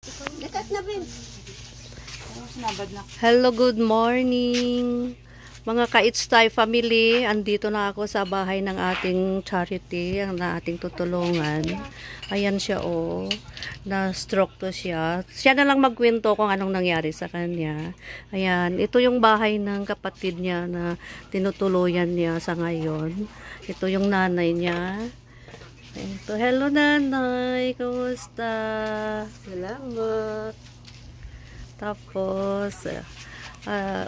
Lakat na rin. Hello, good morning. Mga ka-It's Thai family, andito na ako sa bahay ng ating charity, ang ating tutulungan. Ayan siya na-stroke to siya. Siya na lang magkwento kung anong nangyari sa kanya. Ayan, ito yung bahay ng kapatid niya na tinutuluyan niya sa ngayon. Ito yung nanay niya. Ito, hello nanay, kamusta? Salamat. Tapos,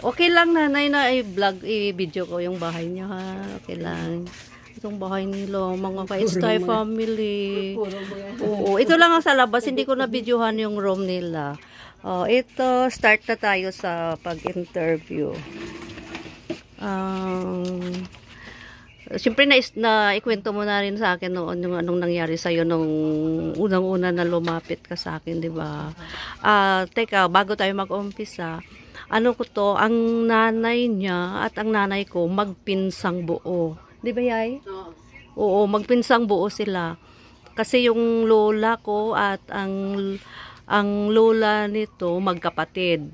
okay lang nanay na i-vlog, i-video ko yung bahay niya ha. Okay lang. Itong bahay nila, mga ka-It's Thai family. Oo, ito lang ang sa labas, hindi ko na-videohan yung room nila. Ito, start na tayo sa pag-interview. Siyempre na ikwento mo na rin sa akin noon yung anong nangyari sa iyo nung unang-una na lumapit ka sa akin, 'di ba? Teka, bago tayo mag-umpisa, ano ko to, ang nanay niya at ang nanay ko magpinsang buo. 'Di ba, Yay? Oo, magpinsang buo sila. Kasi yung lola ko at ang lola nito magkapatid.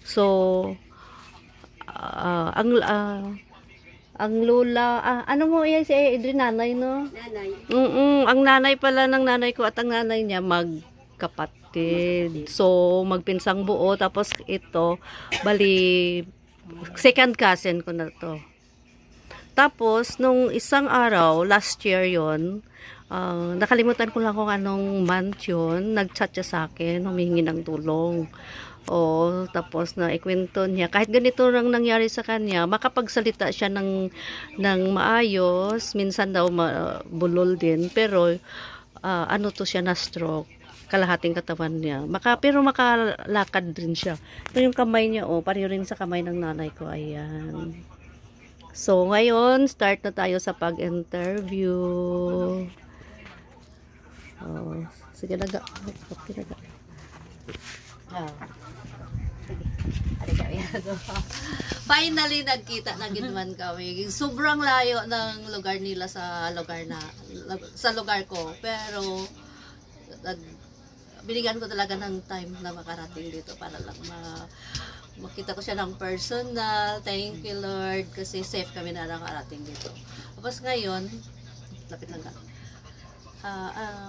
So ang lola, ano mo yan si Adrian, nanay, no? Nanay. Ang nanay pala ng nanay ko at ang nanay niya magkapatid. So, magpinsang buo. Tapos ito, bali, second cousin ko na to. Tapos, nung isang araw, last year yon, nakalimutan ko lang kung anong month yun, nag-chat siya sa akin, humihingi ng tulong. Tapos na ikwento niya, kahit ganito lang nangyari sa kanya, makapagsalita siya ng maayos, minsan daw bulol din, pero ano to siya, na stroke, kalahating katawan niya. Pero makalakad din siya. Ito yung kamay niya, pareho rin sa kamay ng nanay ko, ayan. So, ngayon, start na tayo sa pag-interview. Sige, naga. Okay, naga. Finally, nagkita na ginawan kami. Sobrang layo ng lugar nila sa lugar ko. Pero, binigyan ko talaga ng time na makarating dito para lang makita ko siya ng personal. Thank you, Lord, kasi safe kami na nakarating dito. Tapos ngayon, lapit lang ka.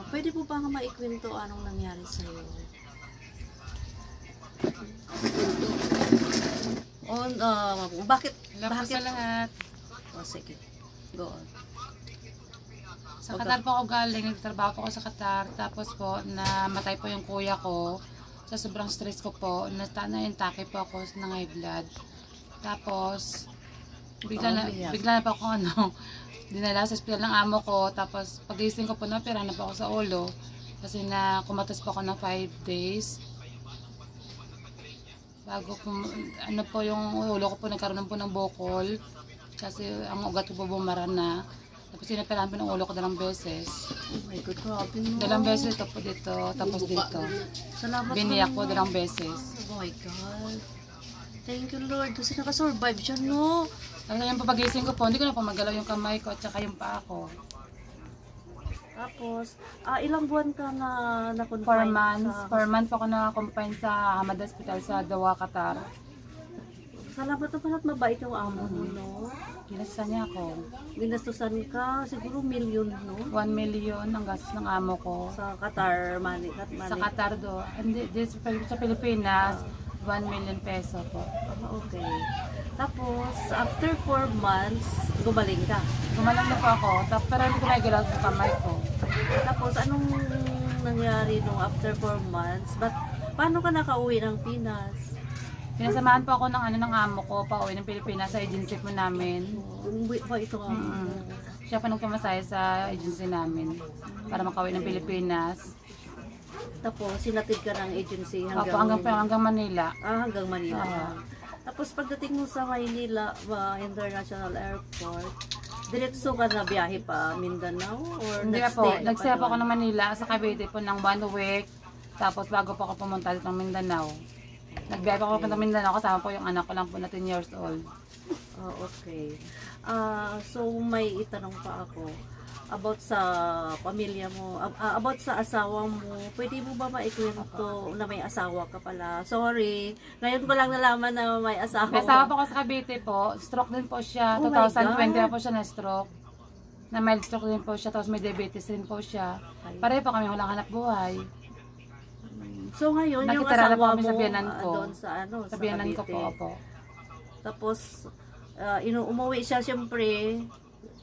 Pwede po ba nga maikwento anong nangyari sa'yo? Bakit? Sa lahat. Sige. Go on. Sa Qatar po ako galing, nagtrabaho po ako sa Qatar. Tapos po, namatay po yung kuya ko. Sa sobrang stress ko po, na-intake po ako ng high blood. Tapos, bigla na po ako dinala sa hospital ng amo ko. Tapos, pag-gising ko po, napira na po ako sa ulo. Kasi kumatas po ako ng 5 days. Bago po, yung ulo ko po nagkaroon po ng bukol. Kasi ang ugat ko po bumara na. Tapos sinapirahan po ng ulo ko 2 beses. Oh my God, grabe no. 2 beses ito po dito, tapos dito. Salamat. Biniyak po 2 beses. Oh my God. Thank you, Lord. Kasi nakasurvive siya, no? Kasi yung papagising ko po, hindi ko na po magalaw yung kamay ko at saka yung paa ko. Tapos, ilang buwan ka na na-confine? 4 months. 4 months po ako na-confine sa Hamad Hospital sa Doha, Qatar. Salamat na pala at mabait yung amo mo, no? Ginastusan niya ako. Ginastusan ka, siguro million, no? 1 million ang gastos ng amo ko. Sa Qatar, money. Sa Qatar do. Hindi, sa Pilipinas, 1 million peso po. Okay. Tapos, after 4 months, gumaling ka. Gumalang na po ako, pero hindi ko naigalaw sa kamay ko. Tapos, anong nangyari nung after 4 months? Paano ka nakauwi ng Pinas? Pinasamahan po ako ng amo ko, pauwi ng Pilipinas sa agency po namin. Ito nga. Siya pa nagkamasaya sa agency namin para makauwi ng Pilipinas. Tapos, sinatid ka ng agency hanggang Manila. Hanggang Manila. Tapos, pagdating mo sa Maynila International Airport, diretso ka na biyahe pa Mindanao? Or hindi po, nagsaya po ako ng Manila sa Cavite po ng 1 week. Tapos, bago po ako pumunta dito ng Mindanao. Nagbiyahe po ako ng Mindanao, kasama po yung anak ko lang po na 10 years old. Okay. So, may itanong pa ako. about sa pamilya mo, about sa asawa mo. Pwede mo ba maikwento na may asawa ka pala? Sorry, ngayon ko lang nalaman na may asawa. May asawa po ako sa Cavite po. Stroke din po siya. Oh my 2020 God. na po siya na stroke. Na mild stroke din po siya. Tapos may diabetes din po siya. Pareho po kami walang hanap buhay. So ngayon, yung Nakitira na po asawa kami mo sa biyanan ko. doon sa ano, Sa biyanan ko Cavite. po, opo. Tapos, umuwi siya siyempre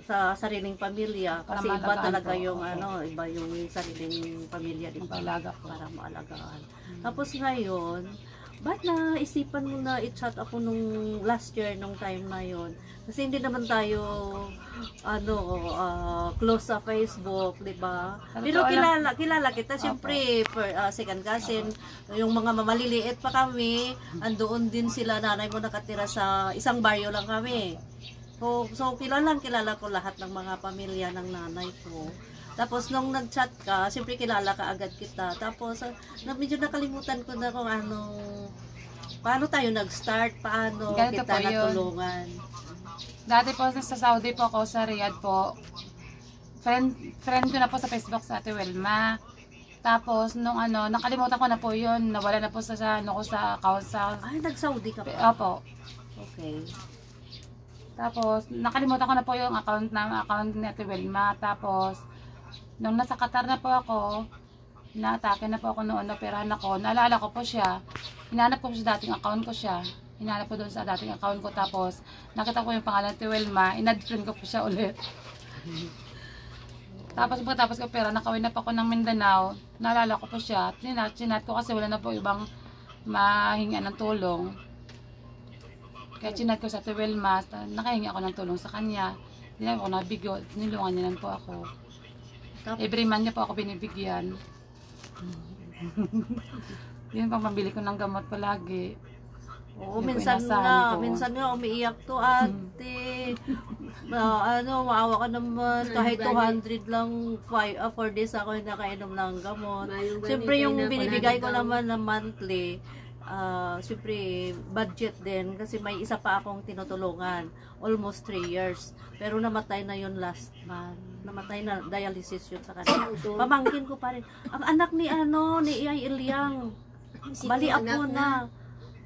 sa sariling pamilya. Para Kasi iba maalagaan talaga po, yung opo. ano, iba yung sariling pamilya Ang dito. palaga po. Para maalagaan. Tapos ngayon, ba't naisipan mo na i-chat ako nung last year, nung time na yon? Kasi hindi naman tayo close sa Facebook, di ba? Pero kilala kita, siyempre, second cousin, yung mga maliliit pa kami, andoon din sila, nanay mo nakatira sa isang baryo lang kami. So kilala ko lahat ng mga pamilya ng nanay ko. Tapos nung nag-chat ka, siyempre kilala ka agad kita. Tapos medyo nakalimutan ko na kung paano tayo nag-start, paano Ganito kita po yun. natulungan. Dati po sa Saudi po ako, sa Riyadh po. Friend ko na po sa Facebook sa Ate Welma. Tapos nung nakalimutan ko na po yun, nawala na po sa account sa Ay, nag-Saudi ka pa? Opo. Okay. Tapos nakalimutan ko na po yung account ni Ate Welma. Tapos nung nasa Qatar na po ako, na-atake na po ako noon, operahan ako, naalala ko po siya. Hinanap ko sa dating account ko siya. Hinanap ko doon sa dating account ko, tapos nakita ko yung pangalan ni Welma, in-add-friend ko po siya ulit. Tapos pagkatapos ko opera, nakawin na po ako ng Mindanao, naalala ko po siya, chinat ko kasi wala na po ibang mahinga ng tulong. Kaya chinat ko sa Ate Welma, nakahingi ako ng tulong sa kanya. Hindi na ako nabigo, nilungan niya lang po ako. Every month niya po ako binibigyan. Yun pang mabili ko ng gamot palagi. Oo, Yung minsan pinasahan ko. minsan nga umiiyak to, ate. Maawa ka naman, kahit 200 lang, 4 days ako hindi nakainom ng gamot. Siyempre yung binibigay ko naman na monthly, siyempre budget din, kasi may isa pa akong tinutulungan, almost 3 years. Pero namatay na yun last month. Namatay na, dialysis yun sa kanya. Pamangkin ko pa rin. Ang anak ni Iyay Ilyang, bali ako na.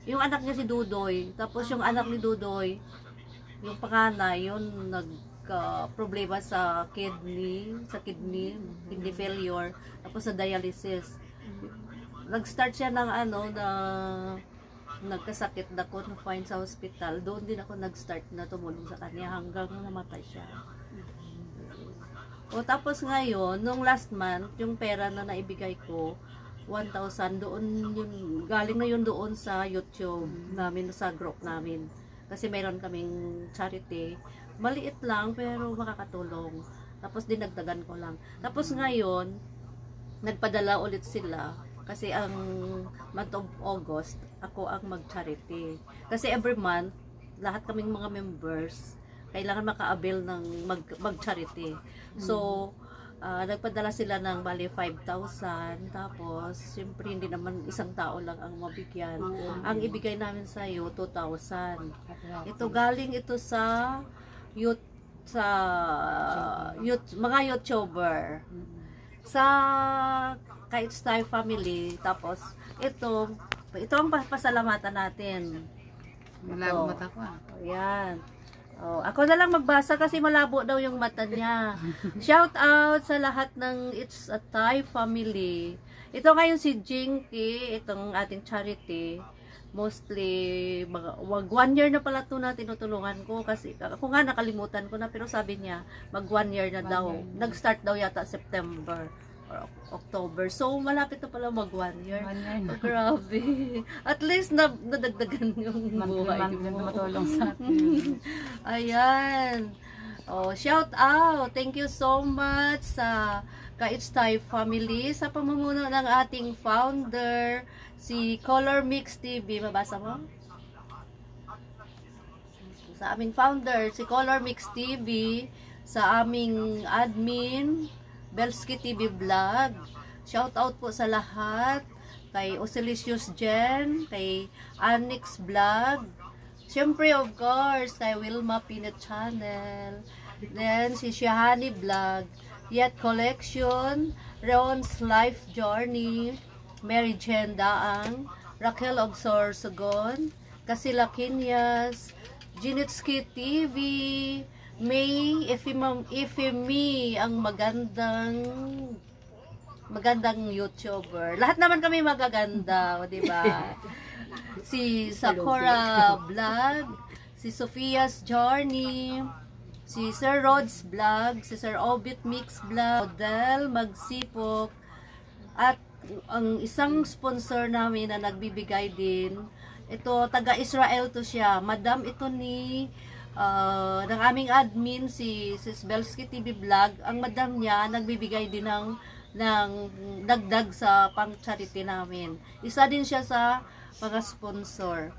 Yung anak niya si Dudoy, tapos yung anak ni Dudoy, yung panganay, yun nagka-problema sa kidney failure, tapos sa dialysis. Nag-start siya ng nagkasakit na confined sa hospital. Doon din ako nag-start na tumulong sa kanya hanggang namatay siya. O tapos ngayon, nung last month, yung pera na naibigay ko, 1,000 doon yun, galing na yun doon sa YouTube namin, sa group namin. Kasi mayroon kaming charity. Maliit lang pero makakatulong. Tapos dinagdagan ko lang. Tapos ngayon, nagpadala ulit sila. Kasi ang month of August, ako ang mag-charity. Kasi every month, lahat kaming mga members, kailangan maka-avail ng mag-charity. So, nagpadala sila ng bali 5,000, tapos siyempre hindi naman isang tao lang ang mabigyan. Ang ibigay namin sa iyo 2,000. Ito galing ito sa mga YouTuber. Sa Kites Time Family, tapos ito ang pasalamatan natin. Malabo mata ko. Ayan. Oh, ako na lang magbasa kasi malabo daw yung mata niya. Shout out sa lahat ng It's a Thai Family. Ito ngayon si Jinky, itong ating charity. Mostly, wag 1 year na pala ito na tinutulungan ko. Kasi ako nga nakalimutan ko na, pero sabi niya, mag 1 year na daw. Nag-start daw yata September or October. So, malapit na pala mag 1 year. Oh, grabe. At least, nadagdagan yung buhay mo. Matulong sa atin. Ayan. Oh, shout out. Thank you so much sa Kites Thai Family, sa pamumuno ng ating founder, si Color Mix TV. Mabasa mo? Sa aming founder, si Color Mix TV, sa aming admin, Belsky TV Vlog. Shout out po sa lahat. Kay Osilicious Jen, kay Anix Vlog. Siyempre, of course, kay Wilma Pinet Channel. Then, si Shahani Vlog. Yet Collection, Ron's Life Journey, Mary Jen Daang, Raquel of Sorsogon, Casila Kinyas, Jinitski TV, May Ifimi, ang magandang YouTuber. Lahat naman kami magaganda, di ba? Si Sakura Vlog, si Sophia's Journey, si Sir Rod's Vlog, si Sir Obit Mix Vlog, Del Magsipok, at ang isang sponsor namin na nagbibigay din, ito, taga-Israel to siya. Madam ito ni ng aming admin, si Sis Belsky TV Vlog. Ang madam niya, nagbibigay din ng dagdag sa pang-charity namin. Isa din siya sa mga sponsor.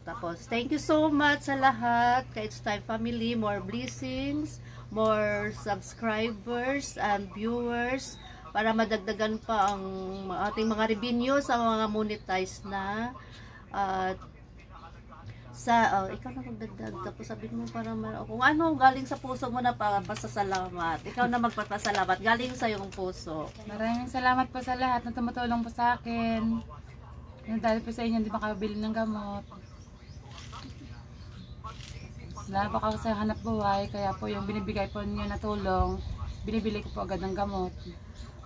Tapos, thank you so much sa lahat. Kay It's Time Family, more blessings, more subscribers and viewers, para madagdagan pa ang ating mga revenue sa mga monetized na ikaw na magdagdag, tapos sabihin mo para kung ano galing sa puso mo na pasasalamat, ikaw na magpapasalamat galing sa iyong puso. Maraming salamat po sa lahat na tumutulong po sa akin. Dahil po sa inyo hindi makabili ng gamot, lalo ako sa hanap buhay, kaya po yung binibigay po niyo na tulong, binibili ko po agad ng gamot.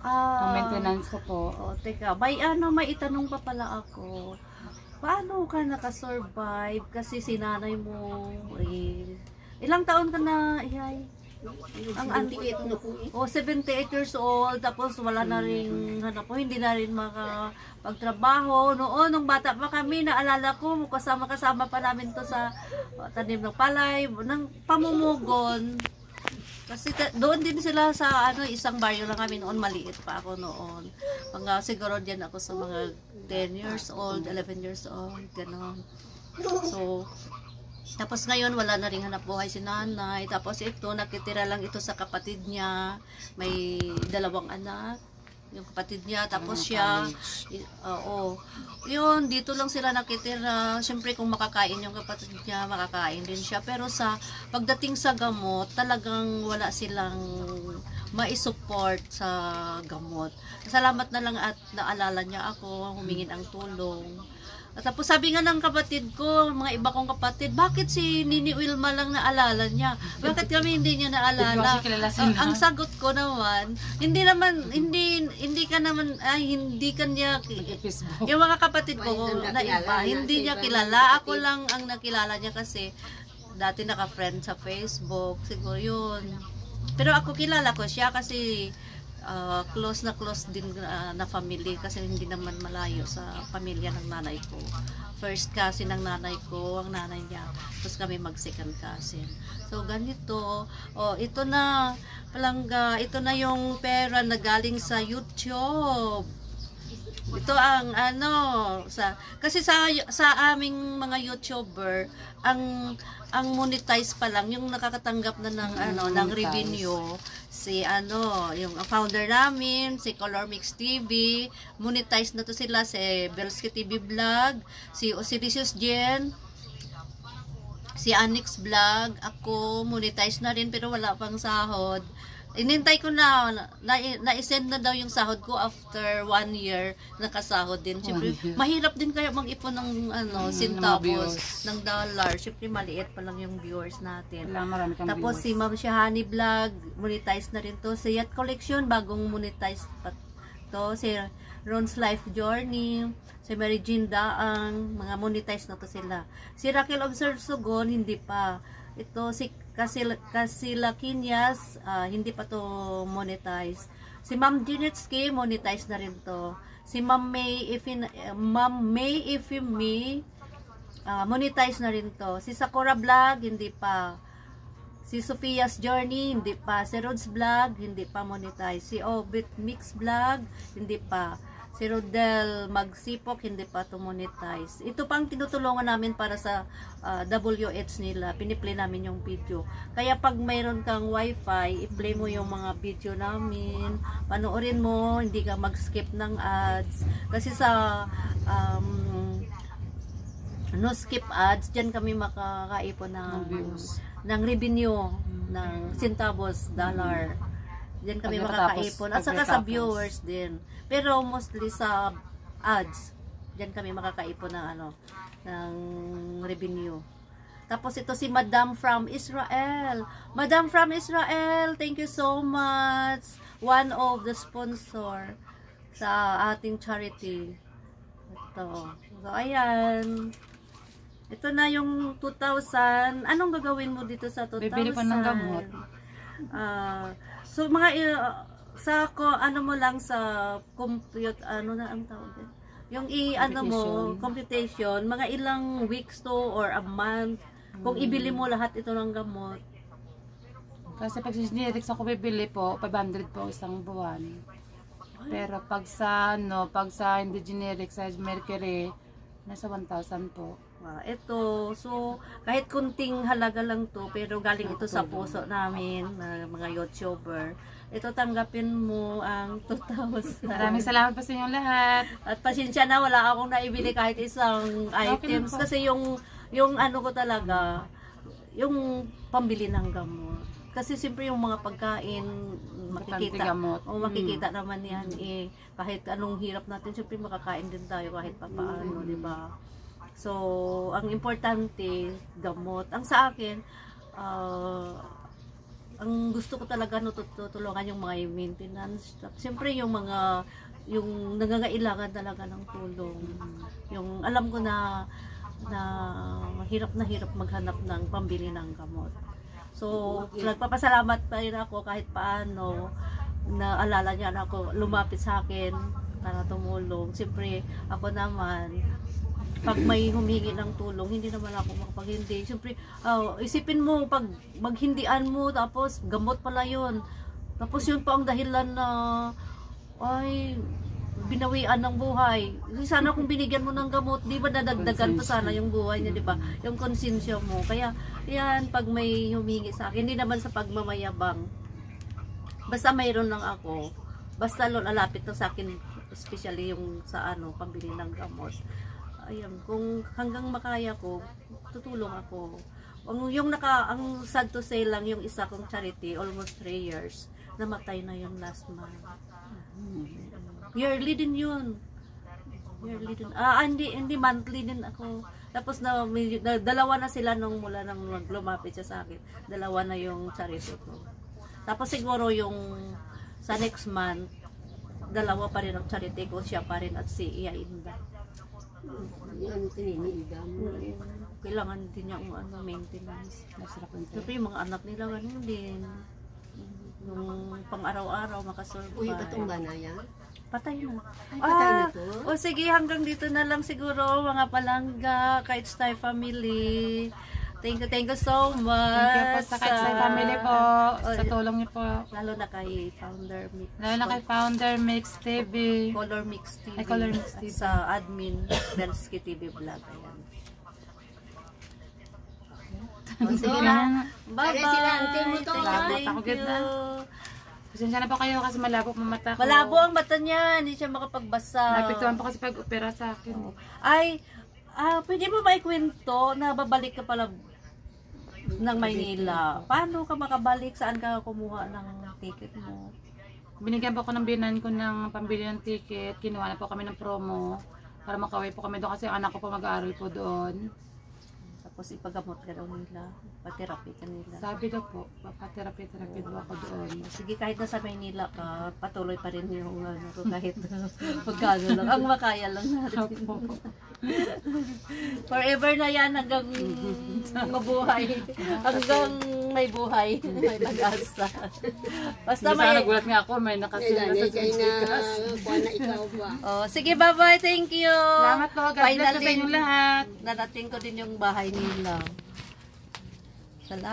Ang maintenance ko po. Teka, may itanong pa pala ako. Paano ka nakasurvive? Kasi si nanay mo, ilang taon ka na, Ihay? Ang 78 years old, tapos wala na rin hanap po, hindi na rin makapagtrabaho. Noon, nung bata pa kami, naalala ko, kasama pa namin to sa tanim ng palay, ng pamumugon. Kasi doon din sila sa isang baryo lang kami noon, maliit pa ako noon. Siguro diyan ako sa mga 10 years old, 11 years old, gano'n. So, tapos ngayon wala na rin hanap buhay si nanay. Tapos ito, nakitira lang ito sa kapatid niya. May 2 anak, yung kapatid niya. Tapos siya, yun, dito lang sila nakitira. Siyempre kung makakain yung kapatid niya, makakain din siya. Pero sa pagdating sa gamot, talagang wala silang mai-support sa gamot. Salamat na lang at naalala niya ako, humingin ang tulong. At tapos sabi nga ng kapatid ko, mga iba kong kapatid, bakit si Nini Wilma lang naalala niya? Bakit kami hindi niya naalala? Ang sagot ko naman, hindi ka niya, yung mga kapatid ko na iba, hindi niya kilala. Ako lang ang nakilala niya kasi dati naka-friend sa Facebook, siguro yun. Pero ako kilala ko siya kasi close din na family, kasi hindi naman malayo sa pamilya ng nanay ko. First cousin ng nanay ko, ang nanay niya. Tapos kami mag-second cousin. So ganito, ito na palangga, ito na yung pera na galing sa YouTube. Ito ang kasi sa aming mga YouTuber, ang monetize pa lang yung nakakatanggap na ng revenue, si yung founder namin, si Color Mix TV, monetize na to sila, si Belsky TV Vlog, si Osirisius Jen, si Anix Vlog, ako monetize na rin pero wala pang sahod. Inintay ko na-send na daw yung sahod ko after 1 year, nakasahod din. Siyempre, mahirap din kaya mag-ipon ng centavos, ng dollar. Siyempre, maliit pa lang yung viewers natin. Tapos si Ma'am Shahani Vlog, monetize na rin to. Si Yet Collection, bagong monetize pa to. Si Ron's Life Journey, si Mary Jean Daang, mga monetize na to sila. Si Raquel of Sorsogon, hindi pa. Ito si Casila Kinyas, hindi pa to monetize. Si Ma'am Jinitski, monetize na rin to. Si Ma'am May Ifimi, monetize na rin to. Si Sakura Vlog, hindi pa. Si Sophia's Journey, hindi pa. Si Rod's Vlog, hindi pa monetize. Si Obit Mix Vlog, hindi pa. Si Rodel Magsipok, hindi pa to monetize. Ito pang tinutulungan namin para sa WH nila. Piniplay namin yung video. Kaya pag mayroon kang wifi, i-play mo yung mga video namin. Panoorin mo, hindi ka mag-skip ng ads. Kasi sa no skip ads, dyan kami makakaipon ng revenue, ng centavos, dollar. Diyan kami Pag makakaipon. At saka sa pagkatapos. viewers din. Pero mostly sa ads. Diyan kami makakaipon ng ng revenue. Tapos ito si Madam from Israel. Madam from Israel, thank you so much. One of the sponsor sa ating charity. Ito. So, ayan. Ito na yung 2,000. Anong gagawin mo dito sa 2,000? Bibili pa ng gamot. So, sa mo lang sa compute, ano na ang tawag din? Yung computation, mga ilang weeks to or a month, kung ibili mo lahat ito ng gamot. Kasi pag generics ako bibili po, 500 po isang buwan. Pero pag sa hindi generic sa Mercury, nasa 1,000 po. Ito, so kahit kunting halaga lang to, pero galing ito sa puso namin, mga YouTuber. Ito tanggapin mo ang 2,000. Maraming salamat po sa inyong lahat. At pasensya na, wala akong naibili kahit isang items. Kasi yung ano ko talaga, yung pambili ng gamot. Kasi siyempre yung mga pagkain, makikita naman yan kahit anong hirap natin, siyempre makakain din tayo kahit papaano, di ba? So, ang importante, gamot. Ang sa akin, ang gusto ko talaga tutulungan yung mga maintenance. Siyempre yung nangangailangan talaga ng tulong. Yung alam ko na hirap maghanap ng pambili ng gamot. So, nagpapasalamat pa rin ako kahit paano naalala niya na ako, lumapit sa akin para tumulong. Siyempre, ako naman, pag may humingi ng tulong, hindi naman ako makapaghindi. Siyempre, isipin mo, pag maghindian mo, tapos gamot pala yun. Tapos yun pa ang dahilan na, binawian ng buhay. Sana kung binigyan mo ng gamot, di ba nadagdagan pa sana yung buhay niya, di ba? Yung konsensya mo. Kaya, yan, pag may humingi sa akin, hindi naman sa pagmamayabang. Basta mayroon lang ako. Basta lalapit na sa akin, especially yung sa pambili ng gamot. Ayan, kung hanggang makaya ko, tutulong ako. Ang sad to say lang, yung isa kong charity, almost 3 years, namatay na yung last month. Yearly din yun. Yearly din. Hindi monthly din ako. Tapos dalawa na sila mula nang lumapit siya sa akin. Dalawa na yung charity ko. Tapos siguro yung sa next month, dalawa pa rin ang charity ko, siya pa rin at si Iya Inda. Kailangan din niya maintenance. Siyempre yung mga anak nila ganun din. Yung pang-araw-araw makasurvive. Uy, patumba na yan? Patay na. Ay, patay na to? O sige, hanggang dito na lang siguro mga palangga, Kites Thai family. Thank you so much. Thank you po sa Kites Thai family po, sa tulong niyo po. Lalo na kay Founder Mix. Lalo na kay Founder Mix TV. Color Mix TV. Ay, Color Mix TV. Sa admin, Belsky TV Vlog. Ayan. O, sige na. Bye-bye. Thank you. Pasensya na po kayo kasi malabo po mata ko. Malabo ang mata niya, hindi siya makapagbasa. Napiktuhan po kasi pag-opera sa akin. Pwede mo maikwento na babalik ka pala ng Maynila. Paano ka makabalik? Saan ka kumuha ng ticket mo? Binigyan po ako ng binan ko ng pambili ng ticket. Kinuha na po kami ng promo para makauwi po kami doon kasi ang anak ko po mag-aaral po doon. Tapos ipagamot ka daw nila, paterapi ka nila. Sabi daw po, paterapi daw ako doon. Sige, kahit nasa Maynila ka, patuloy pa rin yung kahit magkano lang. Ang makaya lang natin. Forever na yan hanggang mabuhay. Hanggang may buhay. May pag-asa. Basta may... nagulat nga ako, may nakasunod sa Sinikas. Sige, bye-bye. Thank you. Salamat po. God bless po sa inyong lahat. Narating ko din yung bahay nila. Salamat.